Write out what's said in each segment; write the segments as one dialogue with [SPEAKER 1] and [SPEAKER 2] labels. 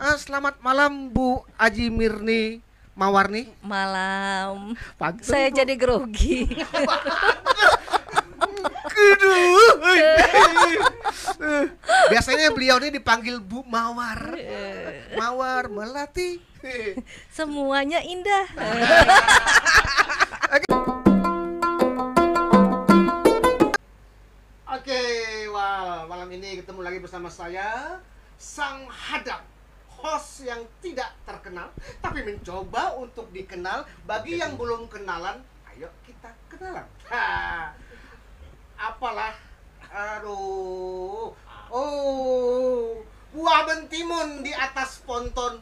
[SPEAKER 1] Selamat malam Bu Aji Mirni Mawarni.
[SPEAKER 2] Malam.
[SPEAKER 1] Pantun,
[SPEAKER 2] Saya
[SPEAKER 1] Bu.
[SPEAKER 2] jadi grogi.
[SPEAKER 1] Biasanya beliau ini dipanggil Bu Mawar. Mawar Melati.
[SPEAKER 2] Semuanya indah.
[SPEAKER 1] Oke, malam ini ketemu lagi bersama saya, Sang Hadap, host yang tidak terkenal tapi mencoba untuk dikenal. Bagi yang belum kenalan, ayo kita kenalan. Apalah, aduh, buah bentimun di atas ponton,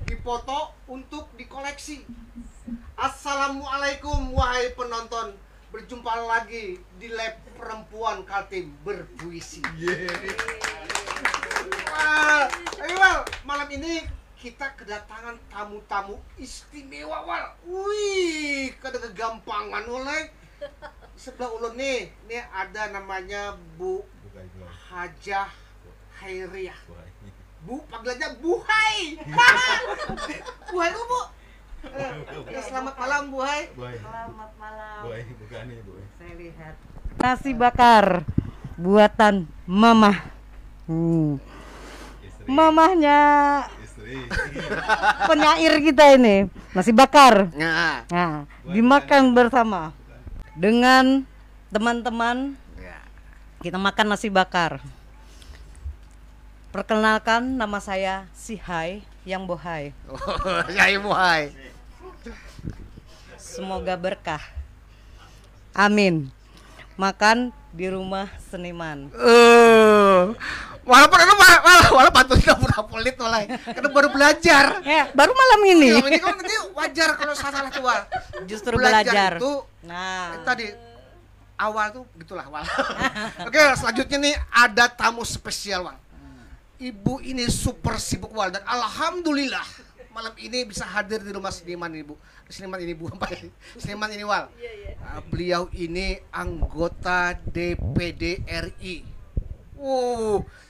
[SPEAKER 1] dipoto untuk dikoleksi. Assalamualaikum wahai penonton, berjumpa lagi di lab perempuan Kaltim berpuisi. Malam ini kita kedatangan tamu-tamu istimewa, Wal. Wih, kada kegampangan oleh. Sebelah ulun nih ada namanya Bu Hajah Hairiah. Bu, panggilannya Buhai. Buhai itu, Bu. Selamat malam, Buhai.
[SPEAKER 3] Selamat malam.
[SPEAKER 4] Bukan nih, Bu.
[SPEAKER 3] Saya lihat nasi bakar buatan mamah. Mamahnya
[SPEAKER 4] Istri.
[SPEAKER 3] penyair kita ini, nasi bakar.
[SPEAKER 1] Nah,
[SPEAKER 3] Nah, dimakan bersama dengan teman-teman. Kita makan nasi bakar. Perkenalkan, nama saya Sihai yang Bohai.
[SPEAKER 1] Yai Buhai.
[SPEAKER 3] Semoga berkah. Amin. Makan di rumah seniman.
[SPEAKER 1] Walaupun pantunnya udah pelit malah. Karena baru belajar.
[SPEAKER 3] Ya, baru malam ini.
[SPEAKER 1] Ini kan nanti wajar kalau salah tuh, Wal.
[SPEAKER 3] Justru belajar.
[SPEAKER 1] Itu
[SPEAKER 3] Nah,
[SPEAKER 1] tadi awal tuh gitulah, Wal. Oke, selanjutnya nih ada tamu spesial, Wal. Ibu ini super sibuk, Wal, dan alhamdulillah malam ini bisa hadir di rumah seniman ini, Bu. Seniman ini, Bu, apa ini? Seniman ini, Wal. Beliau ini anggota DPD RI.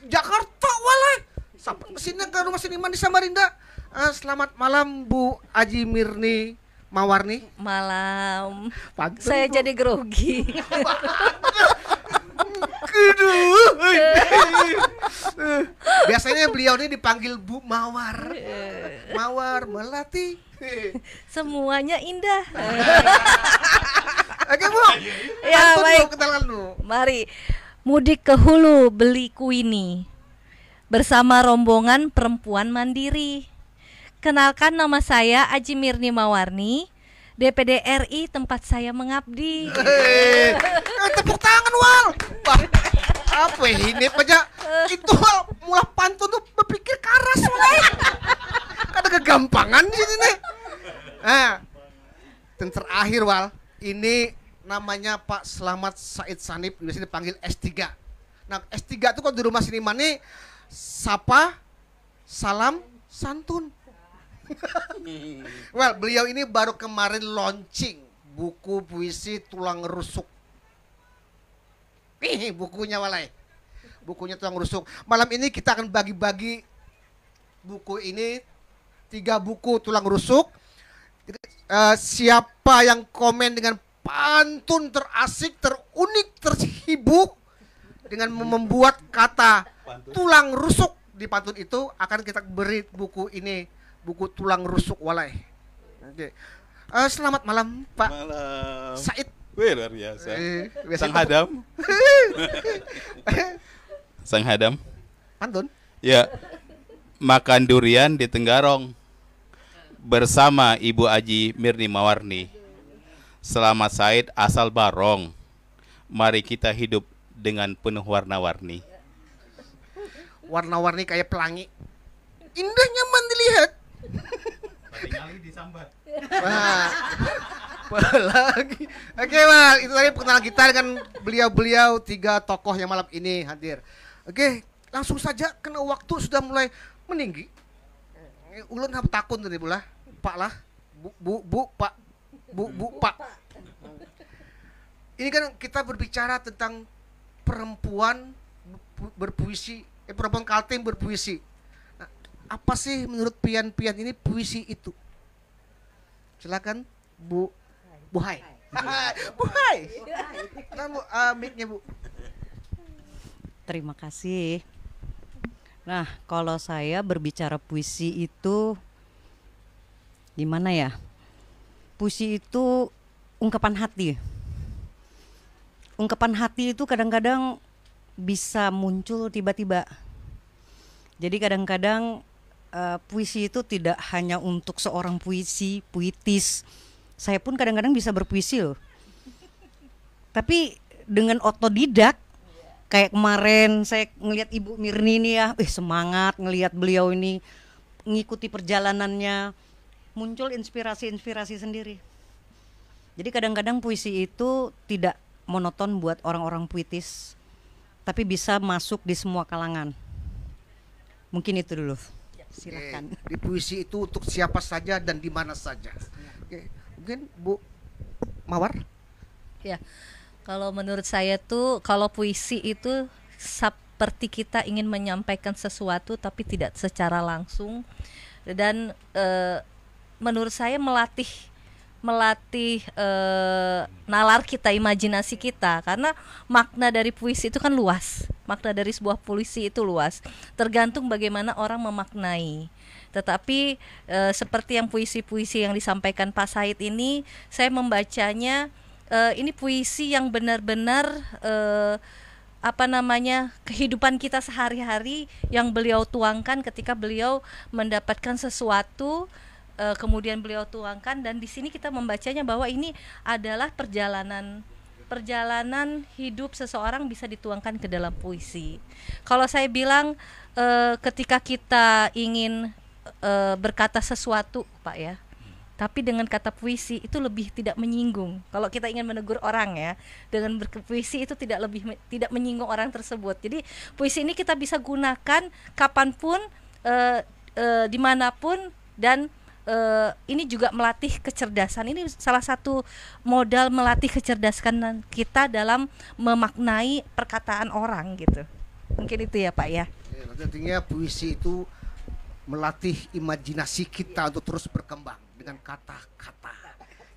[SPEAKER 1] Jakarta, Wal. Sampai kesini ke rumah seniman di Samarinda. Selamat malam, Bu Aji Mirni Mawarni.
[SPEAKER 2] Malam.
[SPEAKER 1] Pantun,
[SPEAKER 2] Saya
[SPEAKER 1] Bu.
[SPEAKER 2] jadi grogi.
[SPEAKER 1] Biasanya beliau ini dipanggil Bu Mawar. Mawar Melati.
[SPEAKER 2] Semuanya indah.
[SPEAKER 1] Oke, Bu.
[SPEAKER 2] Ya,
[SPEAKER 1] Pantun,
[SPEAKER 2] baik.
[SPEAKER 1] Bu, kenalan dulu.
[SPEAKER 2] Mari mudik ke hulu beli kuini bersama rombongan perempuan mandiri. Kenalkan, nama saya Aji Mirni Mawarni, DPD RI tempat saya mengabdi.
[SPEAKER 1] Tepuk tangan, Wal. Wah, apa ini aja itu, Wal, mulai pantun tuh berpikir keras, Wal. Ada kegampangan di sini nih. Dan terakhir, Wal, ini namanya Pak Slamet Said Sanip, biasanya dipanggil S3. Nah, S3 itu kalau di rumah seniman nih sapa, salam, santun. Well, beliau ini baru kemarin launching buku puisi Tulang Rusuk. Bukunya, Walai. Bukunya Tulang Rusuk. Malam ini kita akan bagi-bagi buku ini, 3 buku Tulang Rusuk. Siapa yang komen dengan pantun terasik, terunik, terhibur dengan membuat kata tulang rusuk di pantun itu, akan kita beri buku ini, buku Tulang Rusuk, Walai. Oke. Selamat malam, Pak
[SPEAKER 4] Malam.
[SPEAKER 1] Said.
[SPEAKER 4] Wih, luar biasa.
[SPEAKER 1] Biasa
[SPEAKER 4] Sang Hadam. Sang Hadam.
[SPEAKER 1] Pantun.
[SPEAKER 4] Ya. Makan durian di Tenggarong bersama Ibu Aji Mirni Mawarni. Selamat Said asal Barong. Mari kita hidup dengan penuh warna-warni.
[SPEAKER 1] Warna-warni kayak pelangi. Indah, nyaman dilihat.
[SPEAKER 4] Tinggal disambat.
[SPEAKER 1] Wah, apa lagi? Oke, Mal, itu tadi perkenalan kita dengan beliau-beliau 3 tokoh yang malam ini hadir. Oke, langsung saja karena waktu sudah mulai meninggi. Ulun takut tadi, Bu lah. Pak lah. Pak. Pak. Ini kan kita berbicara tentang perempuan berpuisi, perempuan Kaltim berpuisi. Nah, Apa sih menurut pian-pian ini puisi itu? Silakan Bu Hai. Bu Hai. Nah, Bu, mic-nya Bu.
[SPEAKER 3] Terima kasih. Nah, kalau saya berbicara puisi itu gimana ya? Puisi itu ungkapan hati. Ungkapan hati itu kadang-kadang bisa muncul tiba-tiba. Jadi kadang-kadang puisi itu tidak hanya untuk seorang puitis. Saya pun kadang-kadang bisa berpuisi loh. Tapi dengan otodidak, kayak kemarin saya ngelihat Ibu Mirni ini ya, semangat ngelihat beliau ini ngikuti perjalanannya, muncul inspirasi-inspirasi sendiri. Jadi kadang-kadang puisi itu tidak monoton buat orang-orang puitis, tapi bisa masuk di semua kalangan. Mungkin itu dulu. Silakan.
[SPEAKER 1] Di puisi itu untuk siapa saja dan di mana saja. Oke. Mungkin Bu Mawar?
[SPEAKER 2] Ya, kalau menurut saya tuh kalau puisi itu seperti kita ingin menyampaikan sesuatu tapi tidak secara langsung, dan menurut saya melatih nalar kita, imajinasi kita, karena makna dari puisi itu kan luas, makna dari sebuah puisi itu luas, tergantung bagaimana orang memaknai. Tetapi seperti yang puisi-puisi yang disampaikan Pak Said ini, saya membacanya ini puisi yang benar-benar kehidupan kita sehari-hari yang beliau tuangkan ketika beliau mendapatkan sesuatu, kemudian beliau tuangkan, dan di sini kita membacanya bahwa ini adalah perjalanan hidup seseorang bisa dituangkan ke dalam puisi. Kalau saya bilang ketika kita ingin berkata sesuatu, Pak ya, tapi dengan kata puisi itu lebih tidak menyinggung. Kalau kita ingin menegur orang ya, dengan berpuisi itu tidak menyinggung orang tersebut. Jadi puisi ini kita bisa gunakan kapanpun, dimanapun, dan ini juga melatih kecerdasan. Ini salah satu modal melatih kecerdasan kita dalam memaknai perkataan orang gitu. Mungkin itu ya Pak ya.
[SPEAKER 1] Artinya puisi itu melatih imajinasi kita untuk terus berkembang dengan kata-kata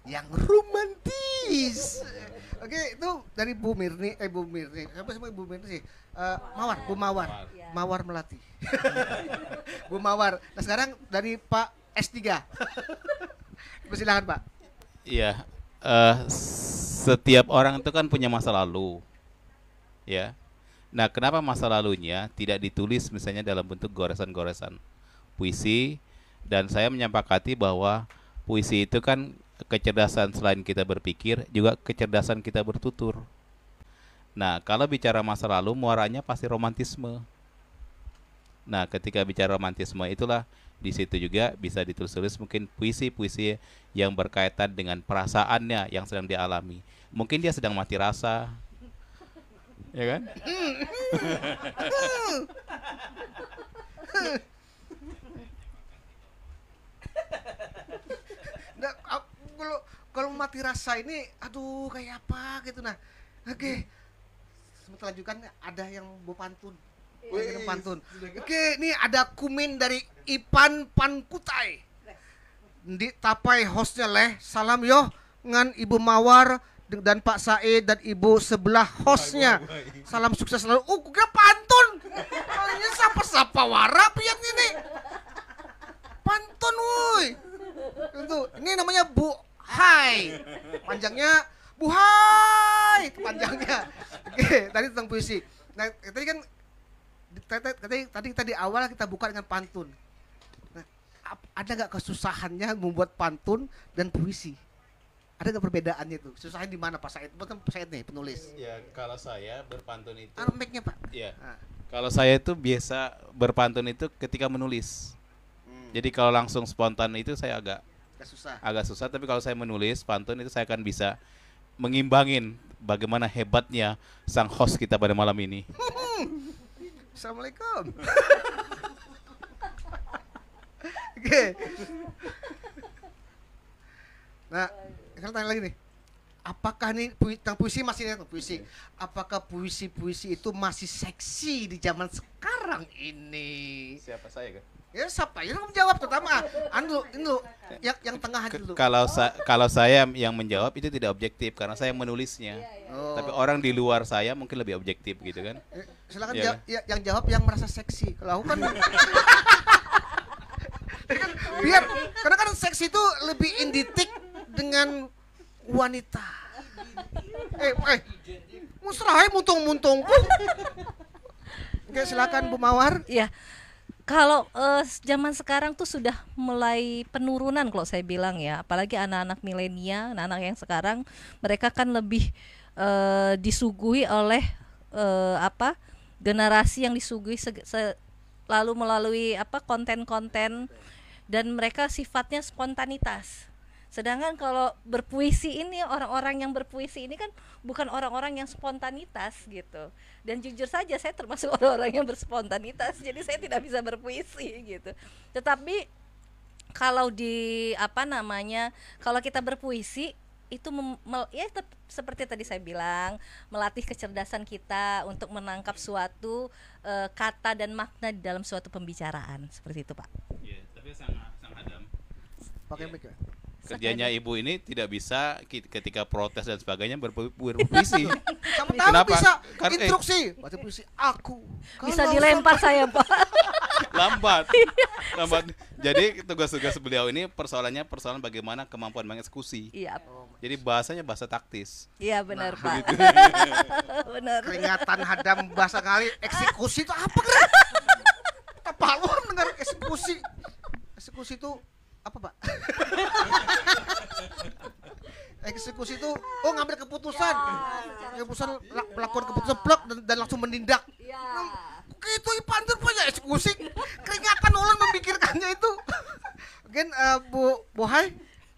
[SPEAKER 1] yang romantis. Oke, itu dari Bu Mirni, apa sih Bu Mirni sih? Bu Mawar. Mawar melatih. Bu Mawar. Nah sekarang dari Pak S3. Silakan Pak.
[SPEAKER 4] Iya, setiap orang itu kan punya masa lalu, ya. Nah, kenapa masa lalunya tidak ditulis misalnya dalam bentuk goresan-goresan puisi? Dan saya menyepakati bahwa puisi itu kan kecerdasan, selain kita berpikir, juga kecerdasan kita bertutur. Nah, kalau bicara masa lalu, muaranya pasti romantisme. Nah, ketika bicara romantisme itulah, di situ juga bisa ditulis mungkin puisi-puisi yang berkaitan dengan perasaannya yang sedang dialami. Mungkin dia sedang mati rasa, ya kan?
[SPEAKER 1] Nah, kalau mati rasa ini, aduh kayak apa gitu. Nah, oke. Sebentar lanjutkan, ada yang mau pantun. Pantun. Oke, ini ada kumin dari Ipan Pankutai. Di tapai hostnya leh, salam yo ngan Ibu Mawar dan Pak Said dan Ibu sebelah hostnya. Salam sukses selalu. Kira pantun. Ini sapa-sapa warap yang ini. Pantun woi. Itu ini namanya Bu Hai. Panjangnya Bu Hai itu panjangnya. Oke, tadi tentang puisi. Nah, tadi kan tadi awal kita buka dengan pantun. Nah, ada nggak kesusahannya membuat pantun dan puisi? Ada nggak perbedaannya itu? Susahnya di mana Pak Said? Bukan Pak Said nih penulis.
[SPEAKER 4] Ya, kalau saya berpantun itu.
[SPEAKER 1] Mic-nya Pak.
[SPEAKER 4] Ya. Kalau saya itu biasa berpantun itu ketika menulis. Jadi kalau langsung spontan itu saya agak susah. Tapi kalau saya menulis pantun itu saya akan bisa mengimbangin bagaimana hebatnya sang host kita pada malam ini.
[SPEAKER 1] Assalamualaikum. Oke. Nah, sekarang tanya lagi nih. Apakah nih puisi masih puisi? Apakah puisi-puisi itu masih seksi di zaman sekarang? orang ini.
[SPEAKER 4] Siapa saya kan?
[SPEAKER 1] Ya siapa? Ya kamu jawab terutama. Anu, yang tengah dulu.
[SPEAKER 4] Kalau saya yang menjawab itu tidak objektif karena saya yang menulisnya.
[SPEAKER 1] Oh.
[SPEAKER 4] Tapi orang di luar saya mungkin lebih objektif gitu kan.
[SPEAKER 1] Silakan
[SPEAKER 4] Iya.
[SPEAKER 1] yang jawab yang merasa seksi. Kalau aku kan biar karena kan seksi itu lebih identik dengan wanita. Musrah muntung-muntung. Oke, silakan Bu Mawar.
[SPEAKER 2] Iya. Kalau zaman sekarang tuh sudah mulai penurunan kalau saya bilang ya, apalagi anak-anak milenial, anak-anak yang sekarang mereka kan lebih disuguhi oleh generasi yang disuguhi lalu melalui konten-konten dan mereka sifatnya spontanitas. Sedangkan kalau berpuisi ini, orang-orang yang berpuisi ini kan bukan orang-orang yang spontanitas gitu. Dan jujur saja saya termasuk orang-orang yang berspontanitas, jadi saya tidak bisa berpuisi gitu. Tetapi kalau kalau kita berpuisi itu seperti tadi saya bilang, melatih kecerdasan kita untuk menangkap suatu kata dan makna di dalam suatu pembicaraan, seperti itu Pak.
[SPEAKER 4] Iya, tapi sang Adam.
[SPEAKER 1] Pakai mic ya.
[SPEAKER 4] Kerjanya ibu ini tidak bisa ketika protes dan sebagainya berpuisi.
[SPEAKER 1] Kamu tahu
[SPEAKER 4] Kenapa?
[SPEAKER 1] bisa
[SPEAKER 4] Karena
[SPEAKER 1] instruksi. Baca puisi aku.
[SPEAKER 2] Bisa
[SPEAKER 1] Kalau
[SPEAKER 2] dilempar saya Pak.
[SPEAKER 4] lambat. Jadi tugas-tugas beliau ini persoalan bagaimana kemampuan mengeksekusi.
[SPEAKER 2] Iya.
[SPEAKER 4] Jadi bahasanya bahasa taktis.
[SPEAKER 2] Iya benar Pak. Benar.
[SPEAKER 1] Keringatan hadam bahasa kali eksekusi itu apa kan? Apa lu dengar eksekusi? Eksekusi itu apa Pak? Eksekusi itu ngambil keputusan. Keputusan melakukan keputusan plek dan langsung menindak. Itu pantur punya eksekusi. Keringatan orang memikirkannya itu. Mungkin Bu Hai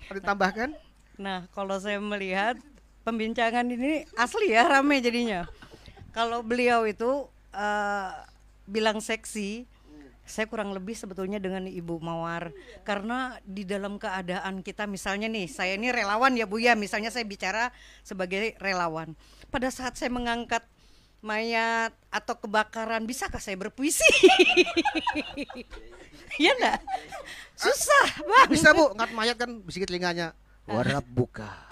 [SPEAKER 1] ada ditambahkan?
[SPEAKER 3] Nah, kalau saya melihat pembincangan ini asli ya, rame jadinya. Kalau beliau itu bilang seksi, saya kurang lebih sebetulnya dengan Ibu Mawar, karena di dalam keadaan kita misalnya nih, saya ini relawan ya Bu ya, misalnya saya bicara sebagai relawan. Pada saat saya mengangkat mayat atau kebakaran, bisakah saya berpuisi? Iya enggak? Susah Bang.
[SPEAKER 1] Bisa Bu, ngangkat mayat kan bisik telinganya. Warap buka.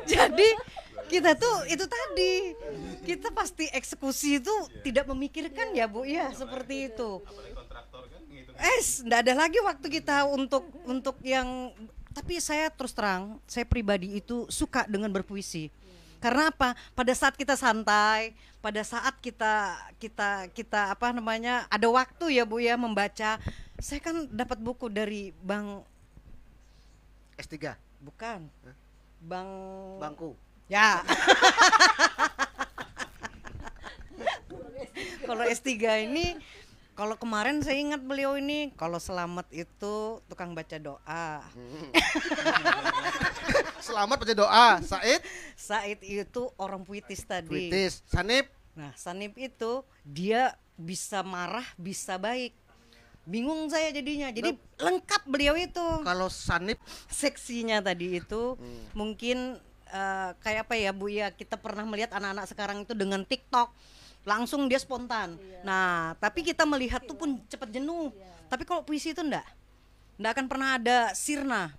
[SPEAKER 3] Jadi kita tuh itu tadi, kita pasti eksekusi itu tidak memikirkan ya Bu ya, seperti itu. Nggak ada lagi waktu kita untuk yang, tapi saya terus terang, saya pribadi itu suka dengan berpuisi. Karena apa? Pada saat kita santai, pada saat kita ada waktu ya Bu ya membaca. Saya kan dapat buku dari Bang
[SPEAKER 1] S3.
[SPEAKER 3] bukan.
[SPEAKER 1] Bangku.
[SPEAKER 3] Ya. Kalau S3 ini, kalau kemarin saya ingat beliau ini, kalau selamat itu tukang baca doa.
[SPEAKER 1] Selamat baca doa.
[SPEAKER 3] Said itu orang puitis tadi.
[SPEAKER 1] Puitis. Sanip.
[SPEAKER 3] Nah, Sanip itu dia bisa marah, bisa baik. Bingung saya jadinya. Jadi lengkap beliau itu.
[SPEAKER 1] Kalau Sanip
[SPEAKER 3] Seksinya tadi itu mungkin kayak apa ya Bu ya, kita pernah melihat anak-anak sekarang itu dengan TikTok langsung dia spontan. Nah, tapi kita melihat tuh pun cepat jenuh. Tapi kalau puisi itu enggak akan pernah ada sirna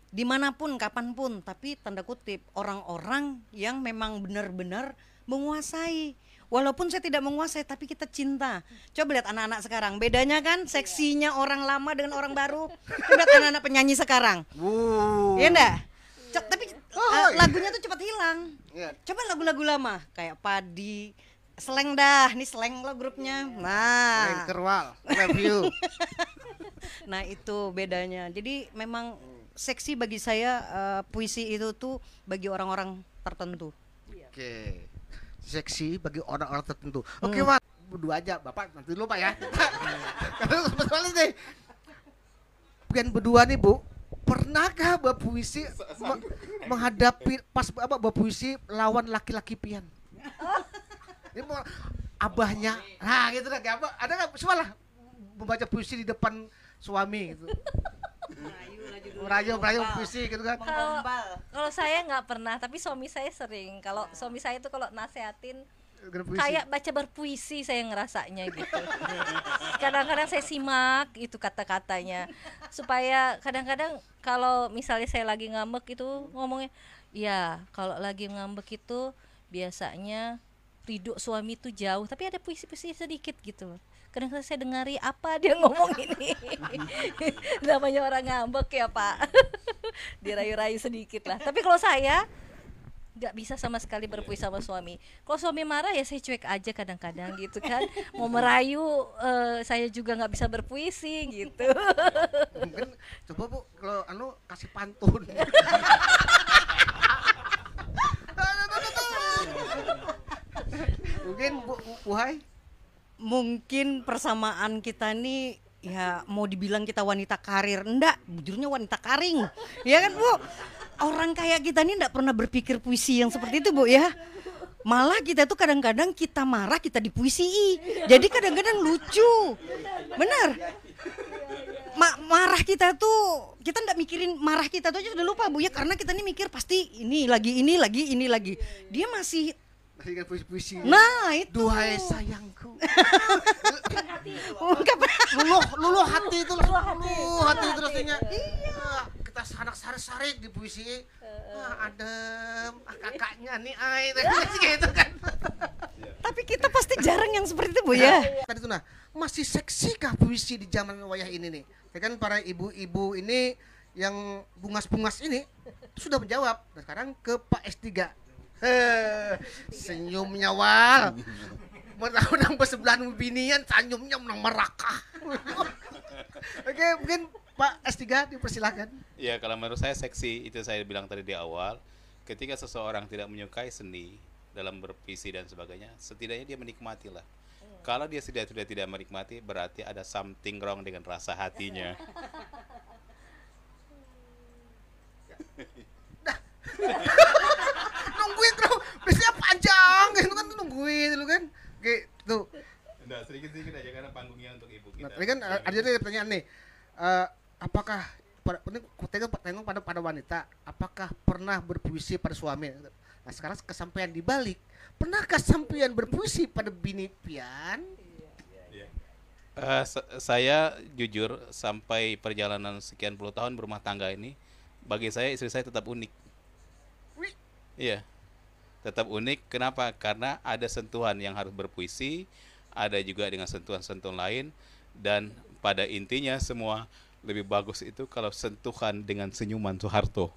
[SPEAKER 3] dimanapun, kapanpun. Tapi tanda kutip, orang-orang yang memang benar-benar menguasai. Walaupun saya tidak menguasai, tapi kita cinta. Coba lihat anak-anak sekarang, bedanya kan seksinya orang lama dengan orang baru. Coba lihat anak-anak penyanyi sekarang. Iya enggak? Tapi lagunya tuh cepat hilang. Coba lagu-lagu lama kayak Padi, Slang dah, nih Slang lo grupnya. Nah,
[SPEAKER 1] Kerwal, love you.
[SPEAKER 3] Nah itu bedanya. Jadi memang seksi bagi saya, puisi itu tuh bagi orang-orang tertentu.
[SPEAKER 1] Oke. Seksi bagi orang-orang tertentu. Oke, Pak. Berdua aja, Bapak nanti dulu Pak ya. Karena sebetulnya nih, bukan berdua nih Bu, pernahkah berpuisi menghadapi pas berpuisi lawan laki-laki pian? Ini mau abahnya, nah gitu kan, ada nggak soal membaca puisi di depan suami gitu? merayu puisi gitu kan.
[SPEAKER 2] Kalau saya nggak pernah, tapi suami saya sering. Kalau suami saya tuh kalau nasehatin
[SPEAKER 1] Puisi.
[SPEAKER 2] kayak baca berpuisi, saya ngerasanya gitu. Kadang-kadang saya simak itu kata-katanya, supaya kadang-kadang kalau misalnya saya lagi ngambek itu ngomongnya, ya kalau lagi ngambek itu biasanya ridho suami itu jauh, tapi ada puisi-puisi sedikit gitu. Kadang-kadang saya dengari apa dia ngomong ini. Namanya orang ngambek ya Pak. Dirayu-rayu sedikit lah. Tapi kalau saya nggak bisa sama sekali berpuisi sama suami. Kalau suami marah ya saya cuek aja kadang-kadang gitu kan. Mau merayu saya juga nggak bisa berpuisi gitu.
[SPEAKER 1] Mungkin coba Bu kalau kasih pantun. Mungkin Bu Hai.
[SPEAKER 3] Mungkin persamaan kita nih ya mau dibilang kita wanita karir, enggak, jujurnya wanita karing. Ya kan Bu? Orang kayak kita nih enggak pernah berpikir puisi yang seperti itu Bu ya. Malah kita tuh kadang-kadang kita marah kita dipuisii. Jadi kadang-kadang lucu. Benar. Marah kita tuh kita enggak mikirin marah kita tuh aja sudah lupa Bu ya, karena kita nih mikir pasti ini lagi. Dia masih
[SPEAKER 1] Dengan puisi-puisi.
[SPEAKER 3] nah itu.
[SPEAKER 1] Duhai sayangku.
[SPEAKER 3] Ungkap.
[SPEAKER 1] Luluh hati itu luluh hati itu rasanya. Iya. Kita sanak sarik di puisi. Adem, kakaknya nih gitu kan.
[SPEAKER 3] Tapi kita pasti jarang yang seperti itu Bu ya.
[SPEAKER 1] Tadi tuh masih seksikah puisi di zaman wayah ini nih? Ya kan para ibu-ibu ini yang bungas-bungas ini sudah menjawab. Nah, sekarang ke Pak S3. Senyumnya Wal. Menang bersebelahan binian, senyumnya menang merakah. Oke, mungkin Pak S3 dipersilakan.
[SPEAKER 4] Ya, kalau menurut saya seksi itu saya bilang tadi di awal, ketika seseorang tidak menyukai seni dalam berpuisi dan sebagainya, setidaknya dia menikmati lah. Kalau dia sudah tidak menikmati, berarti ada something wrong dengan rasa hatinya.
[SPEAKER 1] Nungguin terus, biasanya panjang gitu kan, nungguin dulu kan. Oke, tuh.
[SPEAKER 4] Enggak, sedikit-sedikit aja karena panggungnya untuk ibu kita.
[SPEAKER 1] Nah, tadi kan ada pertanyaan nih. Apakah tengok pada wanita, apakah pernah berpuisi pada suami? Nah, sekarang kesampaian dibalik. Pernahkah sampean berpuisi pada bini pian?
[SPEAKER 4] Saya jujur sampai perjalanan sekian puluh tahun berumah tangga ini, bagi saya istri saya tetap unik.
[SPEAKER 1] Wih.
[SPEAKER 4] Iya, tetap unik. Kenapa? Karena ada sentuhan yang harus berpuisi, ada juga dengan sentuhan-sentuhan lain, dan pada intinya semua lebih bagus itu kalau sentuhan dengan senyuman Soeharto.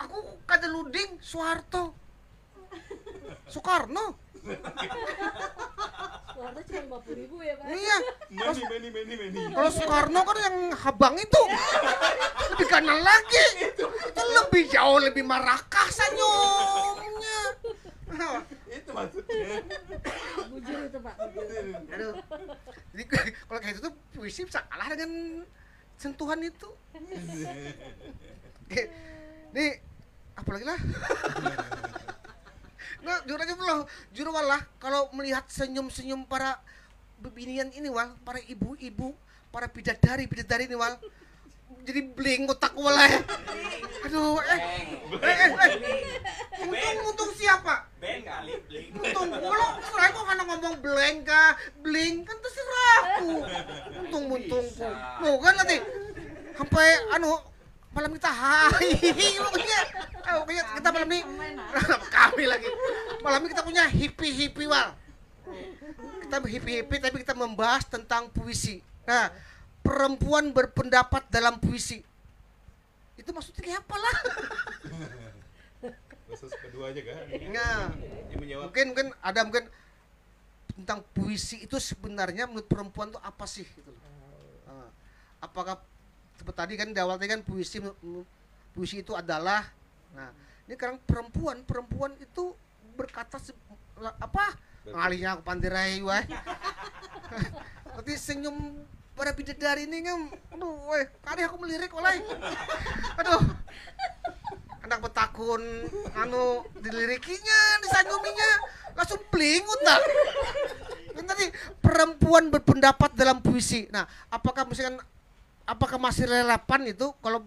[SPEAKER 1] Aku kada luding Soeharto. Soekarno.
[SPEAKER 2] Soeharto cuma 50.000 ya Pak.
[SPEAKER 1] Iya.
[SPEAKER 4] Meni.
[SPEAKER 1] Kalau Soekarno kan yang habang itu lebih kanan lagi. Itu lebih jauh lebih marakah senyumnya.
[SPEAKER 4] Itu maksudnya.
[SPEAKER 2] Bujur itu Pak.
[SPEAKER 1] Aduh. Jadi kalau kayak itu tuh puisi bisa kalah dengan sentuhan itu. Oke. Nih apalagi lah. Nah, jujur aja belum. Jujur walah kalau melihat senyum-senyum para bebinian ini Wal, para ibu-ibu, para bidadari ini Wal. Jadi bling otak walah. Aduh, Untung siapa?
[SPEAKER 5] Beng kali, bling.
[SPEAKER 1] Untung kalau kok karena ngomong blank kah? Bling kan terserah aku. Untung. Loh kan nanti sampai malam kita hai pokoknya kita malam ini kami lagi malam ini kita punya hippie Wal. Kita hippie tapi kita membahas tentang puisi. Nah, perempuan berpendapat dalam puisi itu maksudnya kayak apa lah?
[SPEAKER 4] Khusus kedua aja kan?
[SPEAKER 1] Nah, mungkin ada tentang puisi itu sebenarnya menurut perempuan itu apa sih gitu. Apakah seperti tadi kan di awal tadi kan puisi itu adalah, nah ini sekarang perempuan itu berkata apa ngalihnya aku pandirai wah. Nanti senyum pada bidadari ini kan, aduh kali aku melirik oleh, aduh anak betakun dilirikinya disenyuminya langsung bling utak. Kan tadi perempuan berpendapat dalam puisi. Nah, apakah masih relevan itu kalau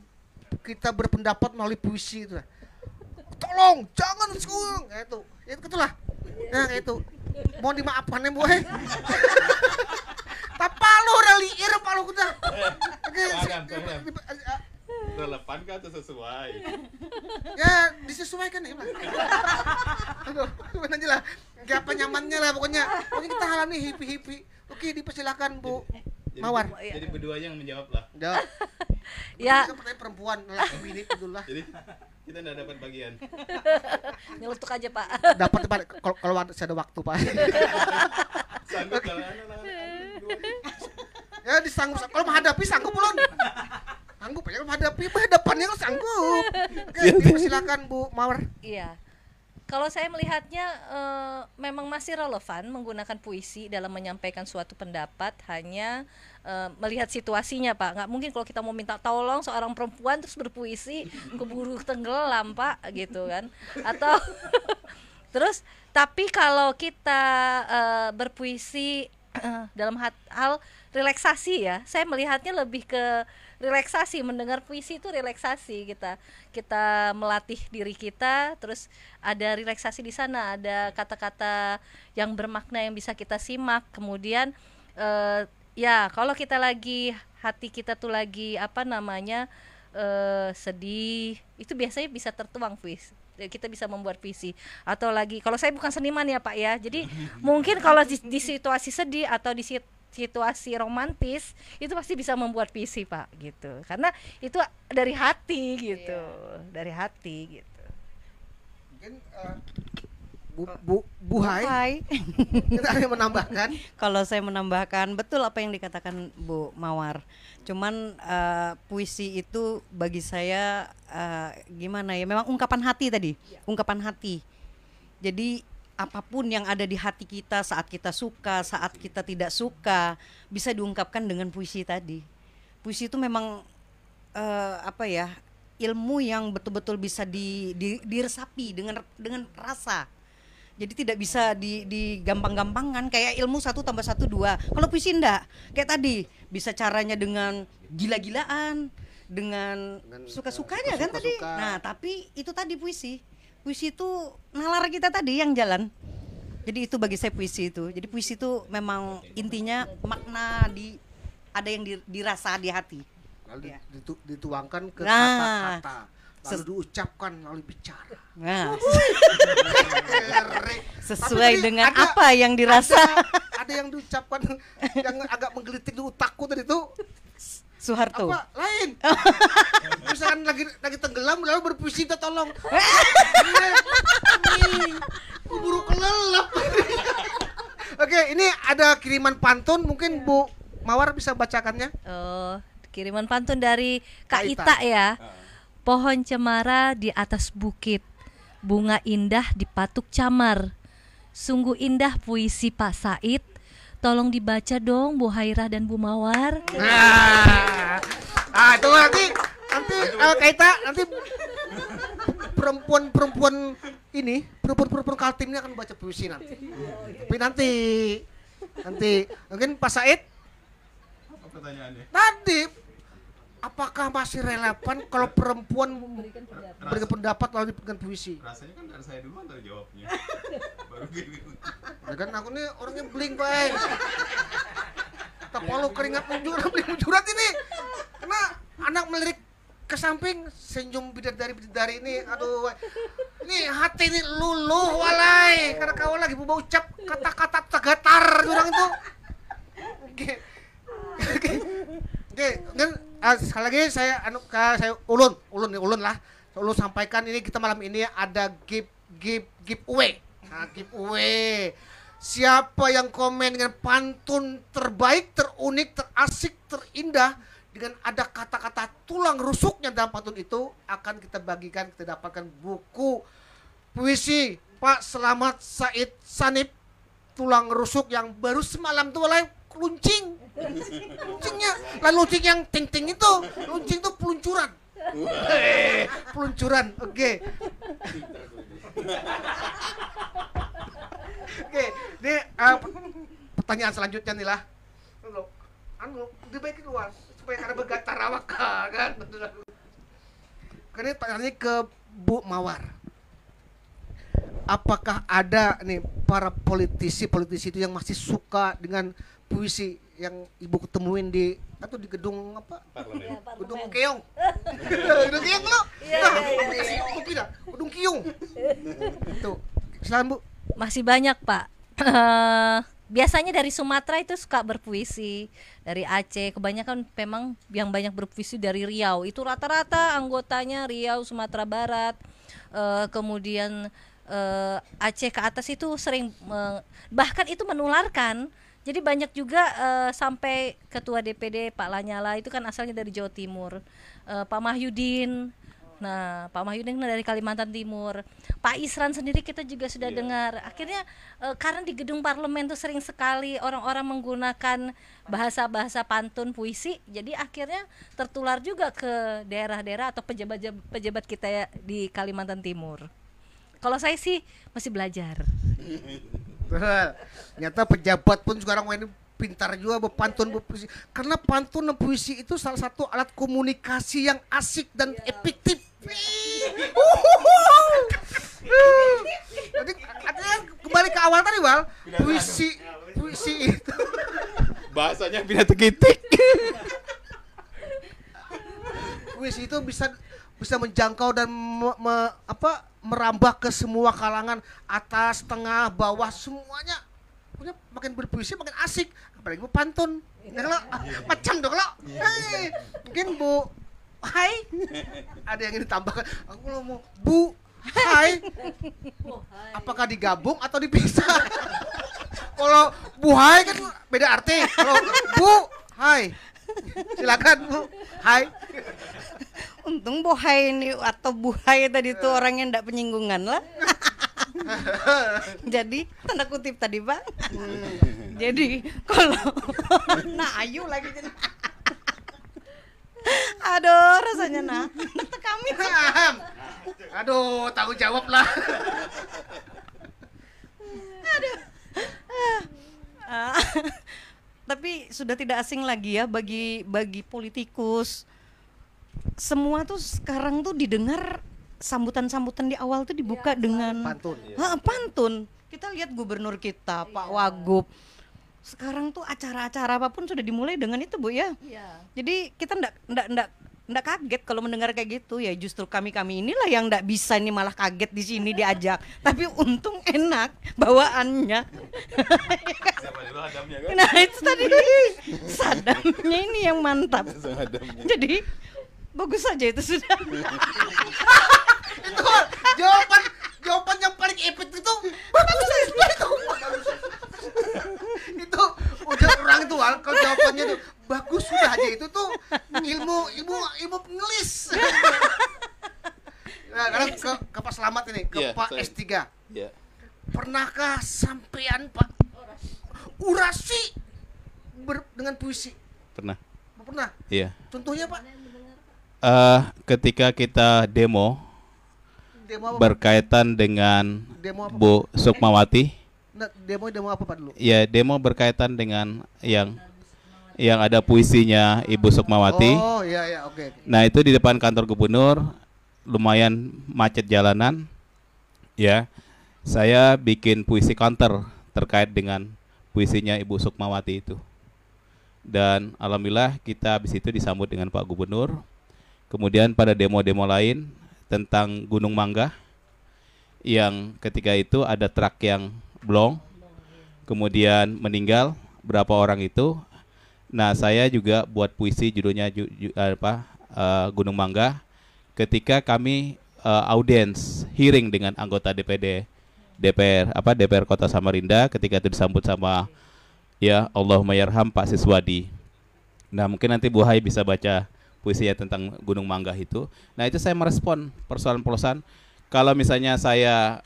[SPEAKER 1] kita berpendapat melalui puisi itu? Tolong, jangan sung. Kayak itu. Ya itulah. Nah, kayak itu. Mohon dimaafkan ya, boy. Tapalu liir palu kita. Oke.
[SPEAKER 4] Relevan kan atau sesuai?
[SPEAKER 1] Ya, disesuaikan ya. Aduh, gimana aja lah. Gak apa nyamannya lah pokoknya. Pokoknya kita halam nih hippie. Oke, dipersilakan Bu Mawar.
[SPEAKER 4] Jadi berduanya yang menjawab lah.
[SPEAKER 1] Jawab.
[SPEAKER 2] Ya,
[SPEAKER 1] Kan pertanyaan perempuan, lelaki ini betul lah.
[SPEAKER 4] Jadi kita nggak dapat bagian.
[SPEAKER 2] nyeletuk aja Pak.
[SPEAKER 1] Dapat Pak kalau ada waktu Pak.
[SPEAKER 4] Sanggup kalau anak-anak.
[SPEAKER 1] Ya disanggup. Kalau menghadapi sanggup belum? Sanggup ya kalau menghadapannya kan sanggup. Oke, dipersilakan Bu Mawar.
[SPEAKER 2] Iya. Kalau saya melihatnya memang masih relevan menggunakan puisi dalam menyampaikan suatu pendapat, hanya melihat situasinya Pak. Nggak mungkin kalau kita mau minta tolong seorang perempuan terus berpuisi keburu tenggelam Pak gitu kan. Atau terus tapi kalau kita berpuisi dalam hal relaksasi ya, saya melihatnya lebih ke relaksasi. Mendengar puisi itu relaksasi, kita melatih diri kita, terus ada relaksasi di sana, ada kata-kata yang bermakna yang bisa kita simak. Kemudian ya kalau kita lagi hati kita tuh lagi sedih, itu biasanya bisa tertuang puisi. Kita bisa membuat puisi. Atau lagi kalau saya bukan seniman ya Pak ya, jadi mungkin kalau di situasi sedih atau di situasi romantis itu pasti bisa membuat puisi Pak gitu, karena itu dari hati gitu, dari hati gitu.
[SPEAKER 1] Mungkin Bu Hai. Kita ada yang menambahkan.
[SPEAKER 3] Kalau saya menambahkan, betul apa yang dikatakan Bu Mawar. Cuman puisi itu bagi saya gimana ya? Memang ungkapan hati tadi, ungkapan hati. Jadi apapun yang ada di hati kita saat kita suka, saat kita tidak suka, bisa diungkapkan dengan puisi tadi. Puisi itu memang ilmu yang betul-betul bisa diresapi dengan rasa. Jadi tidak bisa digampang-gampangkan kayak ilmu 1 + 1 2. Kalau puisi enggak, kayak tadi bisa caranya dengan gila-gilaan, dengan suka-sukanya kan tadi. Nah, tapi itu tadi puisi itu nalar kita tadi yang jalan. Jadi itu bagi saya puisi itu. Jadi puisi itu memang intinya makna ada yang dirasa di hati.
[SPEAKER 1] Lalu
[SPEAKER 3] Ya.
[SPEAKER 1] dituangkan ke
[SPEAKER 3] Nah.
[SPEAKER 1] kata-kata, lalu diucapkan melalui bicara.
[SPEAKER 3] Nah,
[SPEAKER 1] Tapi
[SPEAKER 3] sesuai
[SPEAKER 1] tadi
[SPEAKER 3] dengan
[SPEAKER 1] ada-
[SPEAKER 3] apa yang dirasa.
[SPEAKER 1] Ada yang diucapkan yang agak menggelitik di otakku tadi itu
[SPEAKER 3] Soeharto.
[SPEAKER 1] apa lain. Misalkan lagi tenggelam lalu berpuisi minta tolong. Buru kelelep. Oke, ini ada kiriman pantun, mungkin Bu Mawar bisa bacakannya.
[SPEAKER 2] Kiriman pantun dari Kak
[SPEAKER 1] Kak
[SPEAKER 2] Ita ya. Pohon cemara di atas bukit, bunga indah di patuk camar. Sungguh indah puisi Pak Said. Tolong dibaca dong Bu Hairah dan Bu Mawar.
[SPEAKER 1] Nah, itu nanti Kaita nanti perempuan Kaltim ini akan baca puisi nanti. Tapi nanti mungkin Pak Said
[SPEAKER 4] Apa pertanyaannya?
[SPEAKER 1] tadi apakah masih relevan kalau perempuan memberikan pendapat lalu dengan puisi?
[SPEAKER 4] Rasanya kan dari saya duluan tadi jawabnya. Baru gini.
[SPEAKER 1] Ya kan aku nih orangnya bling Pak. Tak perlu keringat menjurat ini. Karena anak melirik ke samping senyum bidadari ini, aduh, ini hati ini luluh walai karena kau lagi mau ucap kata-kata tegatar orang itu. Oke, kan sekali lagi saya ulun lah, ulun sampaikan ini kita malam ini ada giveaway. Nah, giveaway. Siapa yang komen dengan pantun terbaik, terunik, terasik, terindah dengan ada kata-kata tulang rusuknya dalam pantun itu akan kita bagikan, kita dapatkan buku puisi Pak Slamet Said Sanip tulang rusuk yang baru semalam tuh mulai luncingnya lalu luncing yang ting-ting itu luncing itu peluncuran oke. Oke, ini pertanyaan selanjutnya nih lah. Lebih baik keluar supaya karena bergatar awak kan. Karena pertanyaannya ke Bu Mawar. Apakah ada nih para politisi itu yang masih suka dengan puisi yang ibu ketemuin di atau di gedung apa?
[SPEAKER 4] Parlemen.
[SPEAKER 1] Gedung Keong. Gedung Keong lo. Gedung Keong. Tuh. Silakan Bu.
[SPEAKER 2] Masih banyak Pak. Biasanya dari Sumatera itu suka berpuisi, dari Aceh kebanyakan memang yang banyak berpuisi dari Riau, itu rata-rata anggotanya Riau, Sumatera Barat, kemudian Aceh ke atas itu sering bahkan itu menularkan. Jadi banyak juga sampai ketua DPD Pak Lanyala itu kan asalnya dari Jawa Timur, Pak Mahyudin. Nah, Pak Mahyudin dari Kalimantan Timur. Pak Isran sendiri kita juga sudah dengar. Akhirnya karena di gedung parlemen tuh sering sekali orang-orang menggunakan bahasa-bahasa pantun puisi, jadi akhirnya tertular juga ke daerah-daerah atau pejabat kita ya di Kalimantan Timur. Kalau saya sih masih belajar.
[SPEAKER 1] Ternyata pejabat pun sekarang ini pintar juga berpantun berpuisi. Karena pantun dan puisi itu salah satu alat komunikasi yang asik dan efektif. Jadi artinya kembali ke awal tadi Wal, puisi itu
[SPEAKER 4] Bahasanya pindah tekitik.
[SPEAKER 1] puisi itu bisa menjangkau dan merambah ke semua kalangan, atas, tengah, bawah, semuanya. Punya makin berpuisi makin asik, apalagi Bu pantun. Ya kalau macam dong kalau. Hei, mungkin Bu Hai. Ada yang ingin ditambahkan? Aku mau Bu Hai. Apakah digabung atau dipisah? Kalau Bu Hai kan beda arti. Kalau Bu Hai. Silakan Bu Hai.
[SPEAKER 3] Untung bohai ini atau buhai tadi itu orangnya ndak penyinggungan lah. Jadi tanda kutip tadi Pak. Jadi kalau nah ayu lagi. Aduh rasanya nah kami.
[SPEAKER 1] Aduh tanggung jawab lah.
[SPEAKER 3] Aduh. Tapi sudah tidak asing lagi ya bagi politikus. Semua tuh sekarang tuh didengar sambutan-sambutan di awal tuh dibuka dengan
[SPEAKER 1] pantun.
[SPEAKER 3] Pantun. Kita lihat gubernur kita, Pak Wagub. Sekarang tuh acara-acara apapun sudah dimulai dengan itu, Bu ya. Jadi kita ndak kaget kalau mendengar kayak gitu ya. Justru kami inilah yang ndak bisa ini malah kaget di sini diajak. Tapi untung enak bawaannya. Nah itu tadi sadamnya ini yang mantap. Jadi bagus saja itu sudah.
[SPEAKER 1] Itu jawaban yang paling efektif itu bagus itu. Itu udah orang itu kalau jawabannya itu bagus sudah aja itu tuh ilmu ngelis. Nah, karena ke Pak Slamet ini, ke Pak S3.
[SPEAKER 4] Yeah.
[SPEAKER 1] Pernahkah sampean Pak urasi dengan puisi?
[SPEAKER 4] Pernah.
[SPEAKER 1] Pernah?
[SPEAKER 4] Iya.
[SPEAKER 1] Contohnya Pak?
[SPEAKER 4] Ketika kita demo
[SPEAKER 1] Demo apa?
[SPEAKER 4] berkaitan dengan
[SPEAKER 1] Demo apa?
[SPEAKER 4] Bu Sukmawati.
[SPEAKER 1] Nah, demo apa Pak dulu?
[SPEAKER 4] Ya, demo berkaitan dengan yang ada puisinya Ibu Sukmawati.
[SPEAKER 1] Oh, iya, oke.
[SPEAKER 4] Nah, itu di depan kantor gubernur, lumayan macet jalanan. Ya. Saya bikin puisi counter terkait dengan puisinya Ibu Sukmawati itu. Dan alhamdulillah kita habis itu disambut dengan Pak Gubernur. Kemudian pada demo-demo lain tentang Gunung Mangga, yang ketika itu ada truk yang blong, kemudian meninggal berapa orang itu. Nah, saya juga buat puisi judulnya Gunung Mangga ketika kami audiens hearing dengan anggota DPR Kota Samarinda, ketika itu disambut sama ya Allahumma yarham Pak Siswadi. Nah, mungkin nanti Bu Hai bisa baca puisinya tentang Gunung Mangga itu. Nah, itu saya merespon persoalan-persoalan. Kalau misalnya saya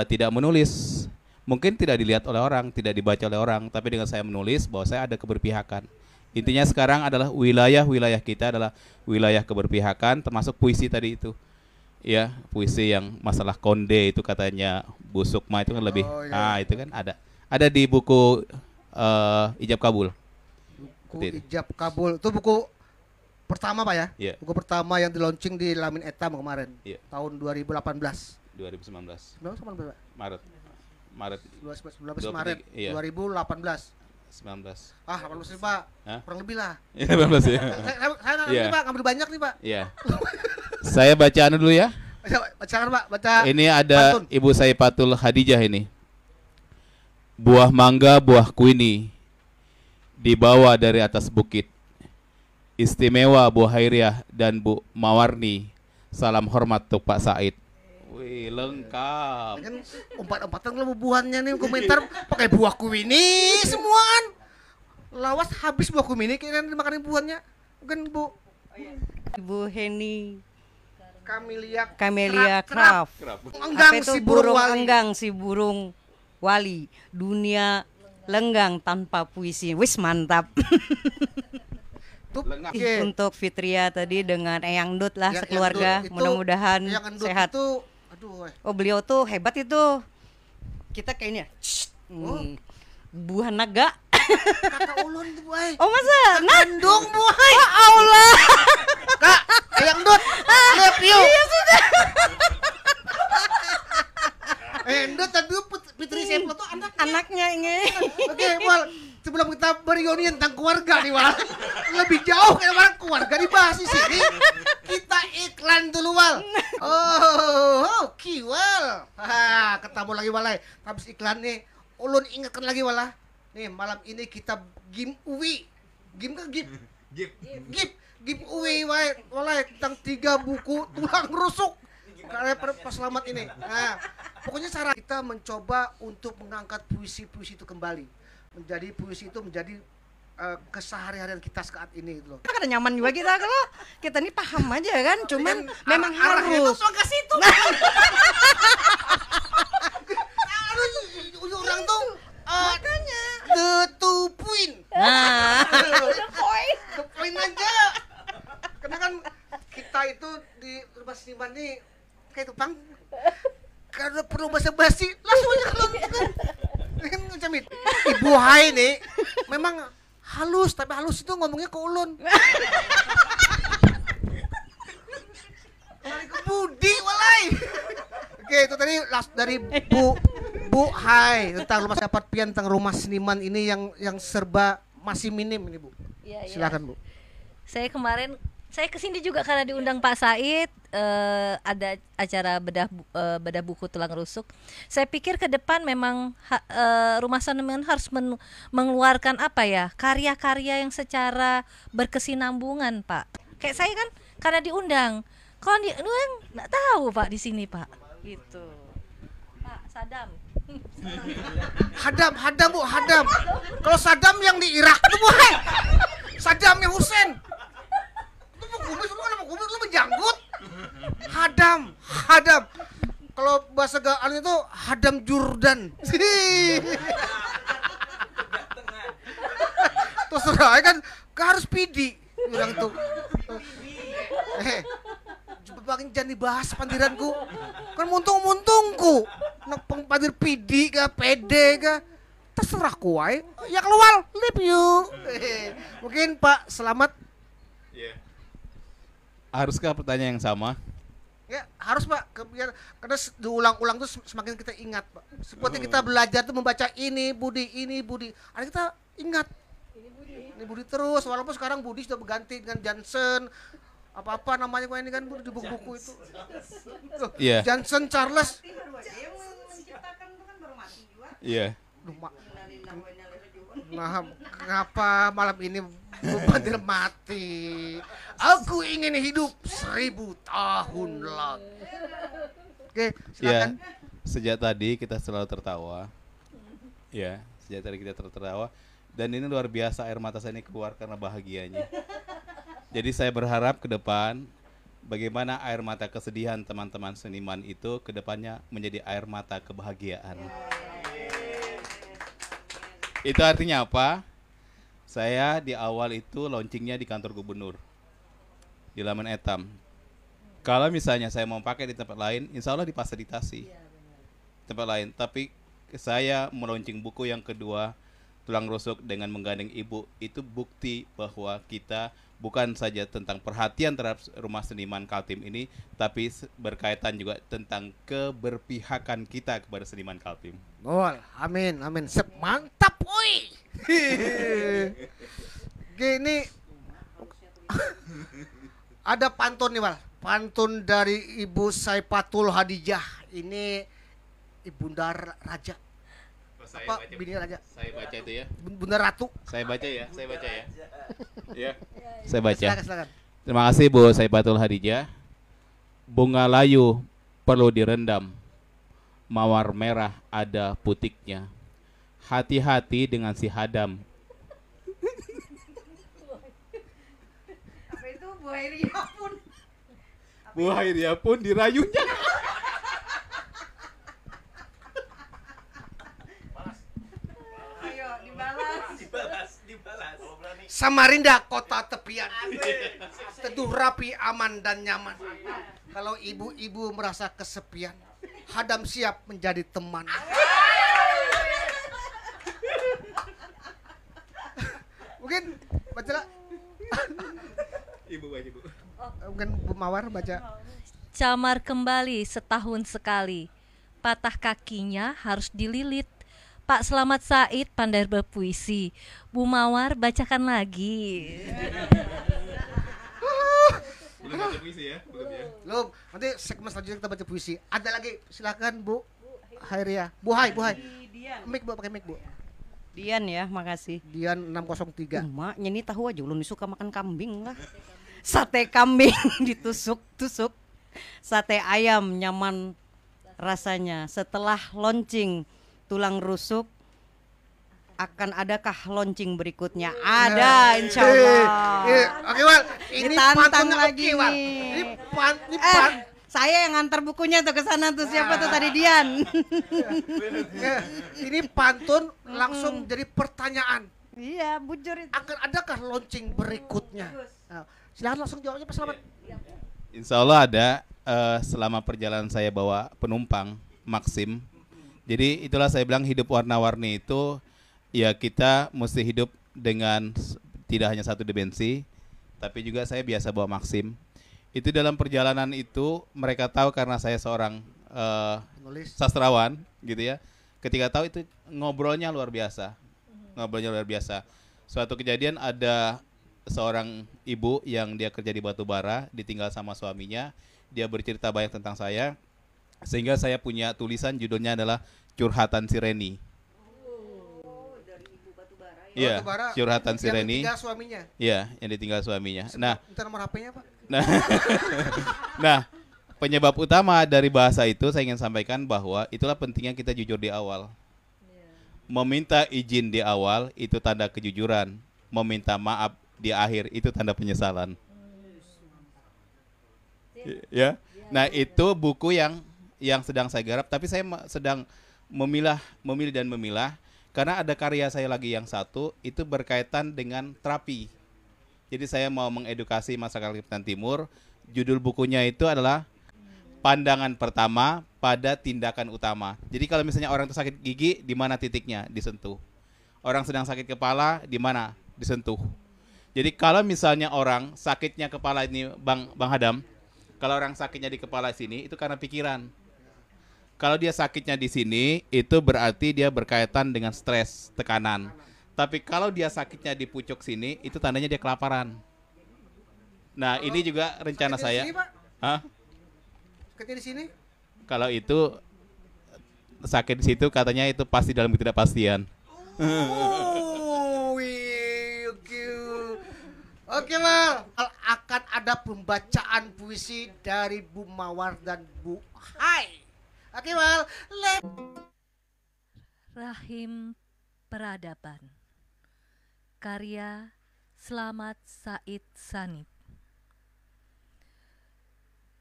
[SPEAKER 4] tidak menulis, mungkin tidak dilihat oleh orang, tidak dibaca oleh orang, tapi dengan saya menulis bahwa saya ada keberpihakan. Intinya sekarang adalah wilayah kita adalah wilayah keberpihakan, termasuk puisi tadi itu. Ya, puisi yang masalah konde itu katanya Bu Sukma itu kan lebih. Itu kan ada di buku Ijab Kabul.
[SPEAKER 1] Buku Ijab Kabul. Itu buku pertama Pak ya?
[SPEAKER 4] Iya.
[SPEAKER 1] Buku pertama yang di launching di Lamin Etam kemarin.
[SPEAKER 4] Iya.
[SPEAKER 1] Tahun 2018.
[SPEAKER 4] 2019
[SPEAKER 1] Berapa sama Pak?
[SPEAKER 4] Maret
[SPEAKER 1] 19 Maret
[SPEAKER 4] 23, iya.
[SPEAKER 1] 2018.
[SPEAKER 4] 19.
[SPEAKER 1] 18 nih Pak.
[SPEAKER 4] Hah?
[SPEAKER 1] Kurang lebih lah.
[SPEAKER 4] Iya 19 ya.
[SPEAKER 1] Saya nggak
[SPEAKER 4] Iya.
[SPEAKER 1] ngerti Pak, ngambil banyak nih Pak.
[SPEAKER 4] Iya. Saya baca dulu ya.
[SPEAKER 1] Bacakan Pak, baca.
[SPEAKER 4] Ini ada
[SPEAKER 1] pantun.
[SPEAKER 4] Ibu Saifatul Hadijah ini. Buah mangga, buah kuini dibawa dari atas bukit. Istimewa Bu Hairiah dan Bu Mawarni. Salam hormat untuk Pak Said. Wih, lengkap.
[SPEAKER 1] Kan umpat-umpatan kalau buahnya nih komentar pakai buah kuini semuaan. Lawas habis buah kuini kira dimakanin buahnya. Bukan Bu
[SPEAKER 3] Ibu Heni
[SPEAKER 1] Camelia
[SPEAKER 3] Camelia Craft.
[SPEAKER 1] Enggang
[SPEAKER 3] Apa itu
[SPEAKER 1] si burung
[SPEAKER 3] burung
[SPEAKER 1] wali.
[SPEAKER 3] enggang si burung wali. Dunia lenggang tanpa puisi. Wis mantap.
[SPEAKER 1] Tuh,
[SPEAKER 4] Lengkap.
[SPEAKER 1] oke.
[SPEAKER 3] Untuk Fitria tadi dengan Eyang Dut lah
[SPEAKER 1] Yang
[SPEAKER 3] sekeluarga.
[SPEAKER 1] endut itu-
[SPEAKER 3] Mudah-mudahan
[SPEAKER 1] yang endut
[SPEAKER 3] sehat.
[SPEAKER 1] Itu, aduh,
[SPEAKER 3] Oh beliau tuh hebat itu. Kita kayaknya buah naga.
[SPEAKER 1] kakak ulun tuh boy.
[SPEAKER 3] Oh masa? Nah,
[SPEAKER 1] Kandung boy.
[SPEAKER 3] oh Allah.
[SPEAKER 1] Kak, yang dut. Love you. Iya sudah. Endut tadi Fitri Seplo tuh anak.
[SPEAKER 3] Anaknya ini.
[SPEAKER 1] Oke, Wal. Sebelum kita bereuni tentang keluarga nih, Wal. Lebih jauh kayak keluarga dibahas di sini. Kita iklan dulu, Wal. Oh, oke, Wal. Ketemu lagi, Wal. Habis iklan nih, ulun ingatkan lagi, Wal. Nih, malam ini kita giveaway. Giveaway, Wal. Tentang 3 buku tulang rusuk. Karya Pak Slamet ini. Nah, pokoknya cara kita mencoba untuk mengangkat puisi-puisi itu kembali. Menjadi puisi itu menjadi keseharian kita saat ini gitu loh.
[SPEAKER 3] Kan nyaman juga kita kalau kita ini paham aja kan, cuman
[SPEAKER 1] Kan
[SPEAKER 3] memang
[SPEAKER 1] arahnya
[SPEAKER 3] harus.
[SPEAKER 1] tuh ke situ. Orang tuh makanya the two point.
[SPEAKER 3] Nah,
[SPEAKER 1] The point aja. Karena kan kita itu di rumah seniman nih kayak itu Bang. Karena perlu basa-basi langsung aja kalau kan macam itu. Ibu Hai nih memang halus, tapi halus itu ngomongnya ke ulun. Lari ke Budi walai. Oke, itu tadi dari Bu Hai tentang rumah dapat pian tentang rumah seniman ini yang serba masih minim ini Bu.
[SPEAKER 2] Iya, iya.
[SPEAKER 1] Silakan Bu.
[SPEAKER 2] Saya kesini juga karena diundang Pak Said, ada acara bedah buku tulang rusuk. Saya pikir ke depan memang rumah seniman harus mengeluarkan apa ya, karya-karya yang secara berkesinambungan Pak. Kayak saya kan karena diundang, kalau diundang nggak tahu Pak di sini Pak. Gitu. Pak Sadam.
[SPEAKER 1] Hadam Bu, Hadam. Kalau Saddam yang di Irak itu Bu. Saddam yang Hussein. Lu kumis lu menjanggut. Hadam. Kalau bahasa Gaan itu Hadam Jordan. Terus kan harus pidi bilang tuh. Makin jangan dibahas pandiranku. Kan muntung-muntungku. Nak pengpandir pidi kah, pede kah. Terserah kuai. Ya keluar, leave you. Mungkin Pak Slamet.
[SPEAKER 4] Haruskah pertanyaan yang sama?
[SPEAKER 1] Ya harus Pak, karena diulang-ulang tuh semakin kita ingat Pak. Seperti kita belajar tuh membaca ini Budi. Ada kita ingat. Ini Budi terus, walaupun sekarang Budi sudah berganti dengan Johnson. Apa-apa namanya kok ini kan di buku-buku itu. Loh,
[SPEAKER 4] Iya.
[SPEAKER 1] Johnson Charles.
[SPEAKER 4] Iya.
[SPEAKER 1] Nah, kenapa malam ini Bandir mati? Aku ingin hidup 1000 tahun lagi. Oke,
[SPEAKER 4] Ya,
[SPEAKER 1] silakan.
[SPEAKER 4] sejak tadi kita selalu tertawa. Ya, sejak tadi kita tertawa. Dan ini luar biasa air mata saya ini keluar karena bahagianya. Jadi saya berharap ke depan bagaimana air mata kesedihan teman-teman seniman itu ke depannya menjadi air mata kebahagiaan. Itu artinya apa? Saya di awal itu launchingnya di kantor gubernur di Laman Etam. Kalau misalnya saya mau pakai di tempat lain, insya Allah difasilitasi tempat lain. Tapi saya melaunching buku yang kedua tulang rusuk dengan menggandeng ibu, itu bukti bahwa kita bukan saja tentang perhatian terhadap rumah seniman Kaltim ini, tapi berkaitan juga tentang keberpihakan kita kepada seniman Kaltim.
[SPEAKER 1] Bol, amin, amin. Sep, mantap, woi. Gini, ada pantun nih, Wal. Pantun dari Ibu Saipatul Hadijah. Ini Ibunda Raja. Apa bini raja?
[SPEAKER 4] Saya baca itu ya.
[SPEAKER 1] Bunda Ratu.
[SPEAKER 4] Saya baca ya. Iya. Saya baca.
[SPEAKER 1] Silakan.
[SPEAKER 4] Terima kasih Bu Saipatul Hadijah. Bunga layu perlu direndam. Mawar merah ada putiknya. Hati-hati dengan si hadam.
[SPEAKER 3] Apa itu Bu Hairia pun?
[SPEAKER 4] Bu Hairia pun dirayunya.
[SPEAKER 3] Ayo dibalas.
[SPEAKER 1] Samarinda, kota tepian. Teduh rapi, aman dan nyaman. Kalau ibu-ibu merasa kesepian, hadam siap menjadi teman. Mungkin baca
[SPEAKER 4] Ibu.
[SPEAKER 1] mungkin Bu Mawar baca.
[SPEAKER 2] Camar kembali setahun sekali. Patah kakinya harus dililit. Pak Slamet Said pandai berpuisi. Bu Mawar bacakan lagi.
[SPEAKER 4] Belum baca puisi ya? Belum ya?
[SPEAKER 1] Belum, nanti segmen selanjutnya kita baca puisi. Ada lagi, silakan Bu Hairia. Bu Hai. Mic Bu, pakai mic Bu.
[SPEAKER 3] Dian ya, makasih.
[SPEAKER 1] Dian 603.
[SPEAKER 3] Maknya ini tahu aja ulun suka makan kambing lah. Sate kambing ditusuk-tusuk. Sate ayam nyaman rasanya. Setelah launching tulang rusuk, akan adakah launching berikutnya? Ada, insya Allah.
[SPEAKER 1] Oke, Wal. Ini
[SPEAKER 3] Ditantang
[SPEAKER 1] pantunnya
[SPEAKER 3] lagi
[SPEAKER 1] oke, Wal.
[SPEAKER 3] nih.
[SPEAKER 1] Ini
[SPEAKER 3] Saya yang ngantar bukunya tuh ke sana tuh, siapa tuh tadi Dian?
[SPEAKER 1] ini pantun langsung jadi pertanyaan.
[SPEAKER 3] Iya, bujur itu.
[SPEAKER 1] Akan adakah launching berikutnya? Nah, silakan langsung jawabnya Pak Slamet.
[SPEAKER 4] Insya Allah ada selama perjalanan saya bawa penumpang Maxim. Jadi itulah saya bilang hidup warna-warni itu ya kita mesti hidup dengan tidak hanya satu dimensi, tapi juga saya biasa bawa Maxim. Itu dalam perjalanan itu mereka tahu karena saya seorang
[SPEAKER 1] Nulis.
[SPEAKER 4] sastrawan gitu ya. Ketika tahu itu ngobrolnya luar biasa. Suatu kejadian ada seorang ibu yang dia kerja di batubara, ditinggal sama suaminya. Dia bercerita banyak tentang saya, sehingga saya punya tulisan judulnya adalah Curhatan si Reni. Iya,
[SPEAKER 1] Batubara
[SPEAKER 4] Curhatan si
[SPEAKER 1] yang
[SPEAKER 4] Reni.
[SPEAKER 1] ditinggal suaminya.
[SPEAKER 4] Iya, yang ditinggal suaminya.
[SPEAKER 1] Minta nomor HP-nya, Pak.
[SPEAKER 4] Nah, penyebab utama dari bahasa itu saya ingin sampaikan bahwa itulah pentingnya kita jujur di awal. Meminta izin di awal itu tanda kejujuran. Meminta maaf di akhir itu tanda penyesalan. Ya. Nah, itu buku yang sedang saya garap, tapi saya sedang memilih dan memilah karena ada karya saya lagi yang satu itu berkaitan dengan terapi. Jadi saya mau mengedukasi masyarakat Kalimantan Timur. Judul bukunya itu adalah Pandangan Pertama pada Tindakan Utama. Jadi kalau misalnya orang itu sakit gigi, di mana titiknya? Disentuh. Orang sedang sakit kepala, di mana? Disentuh. Jadi kalau misalnya orang sakitnya kepala ini, Bang Hadam, kalau orang sakitnya di kepala sini itu karena pikiran. Kalau dia sakitnya di sini, itu berarti dia berkaitan dengan stres, tekanan. Tapi kalau dia sakitnya di pucuk sini, itu tandanya dia kelaparan. Nah, ini juga rencana saya.
[SPEAKER 1] Di sini, Pak?
[SPEAKER 4] Hah?
[SPEAKER 1] Sakitnya di sini?
[SPEAKER 4] Kalau itu sakit di situ, katanya itu pasti dalam ketidakpastian.
[SPEAKER 1] Oke, Mal. Akan ada pembacaan puisi dari Bu Mawar dan Bu Hai. Oke, Mal.
[SPEAKER 2] Rahim Peradaban. Karya Slamet Said Sanib.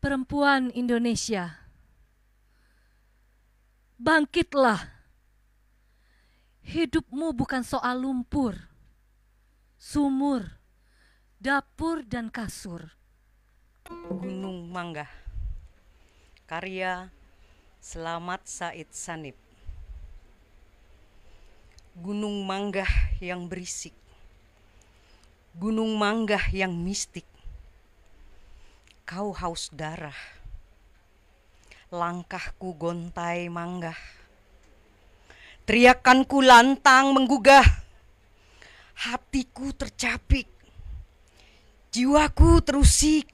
[SPEAKER 2] Perempuan Indonesia, bangkitlah. Hidupmu bukan soal lumpur, sumur, dapur dan kasur.
[SPEAKER 3] Gunung Mangga. Karya Slamet Said Sanib. Gunung Manggah yang berisik, Gunung Manggah yang mistik. Kau haus darah, langkahku gontai manggah, teriakanku lantang menggugah, hatiku tercapik, jiwaku terusik.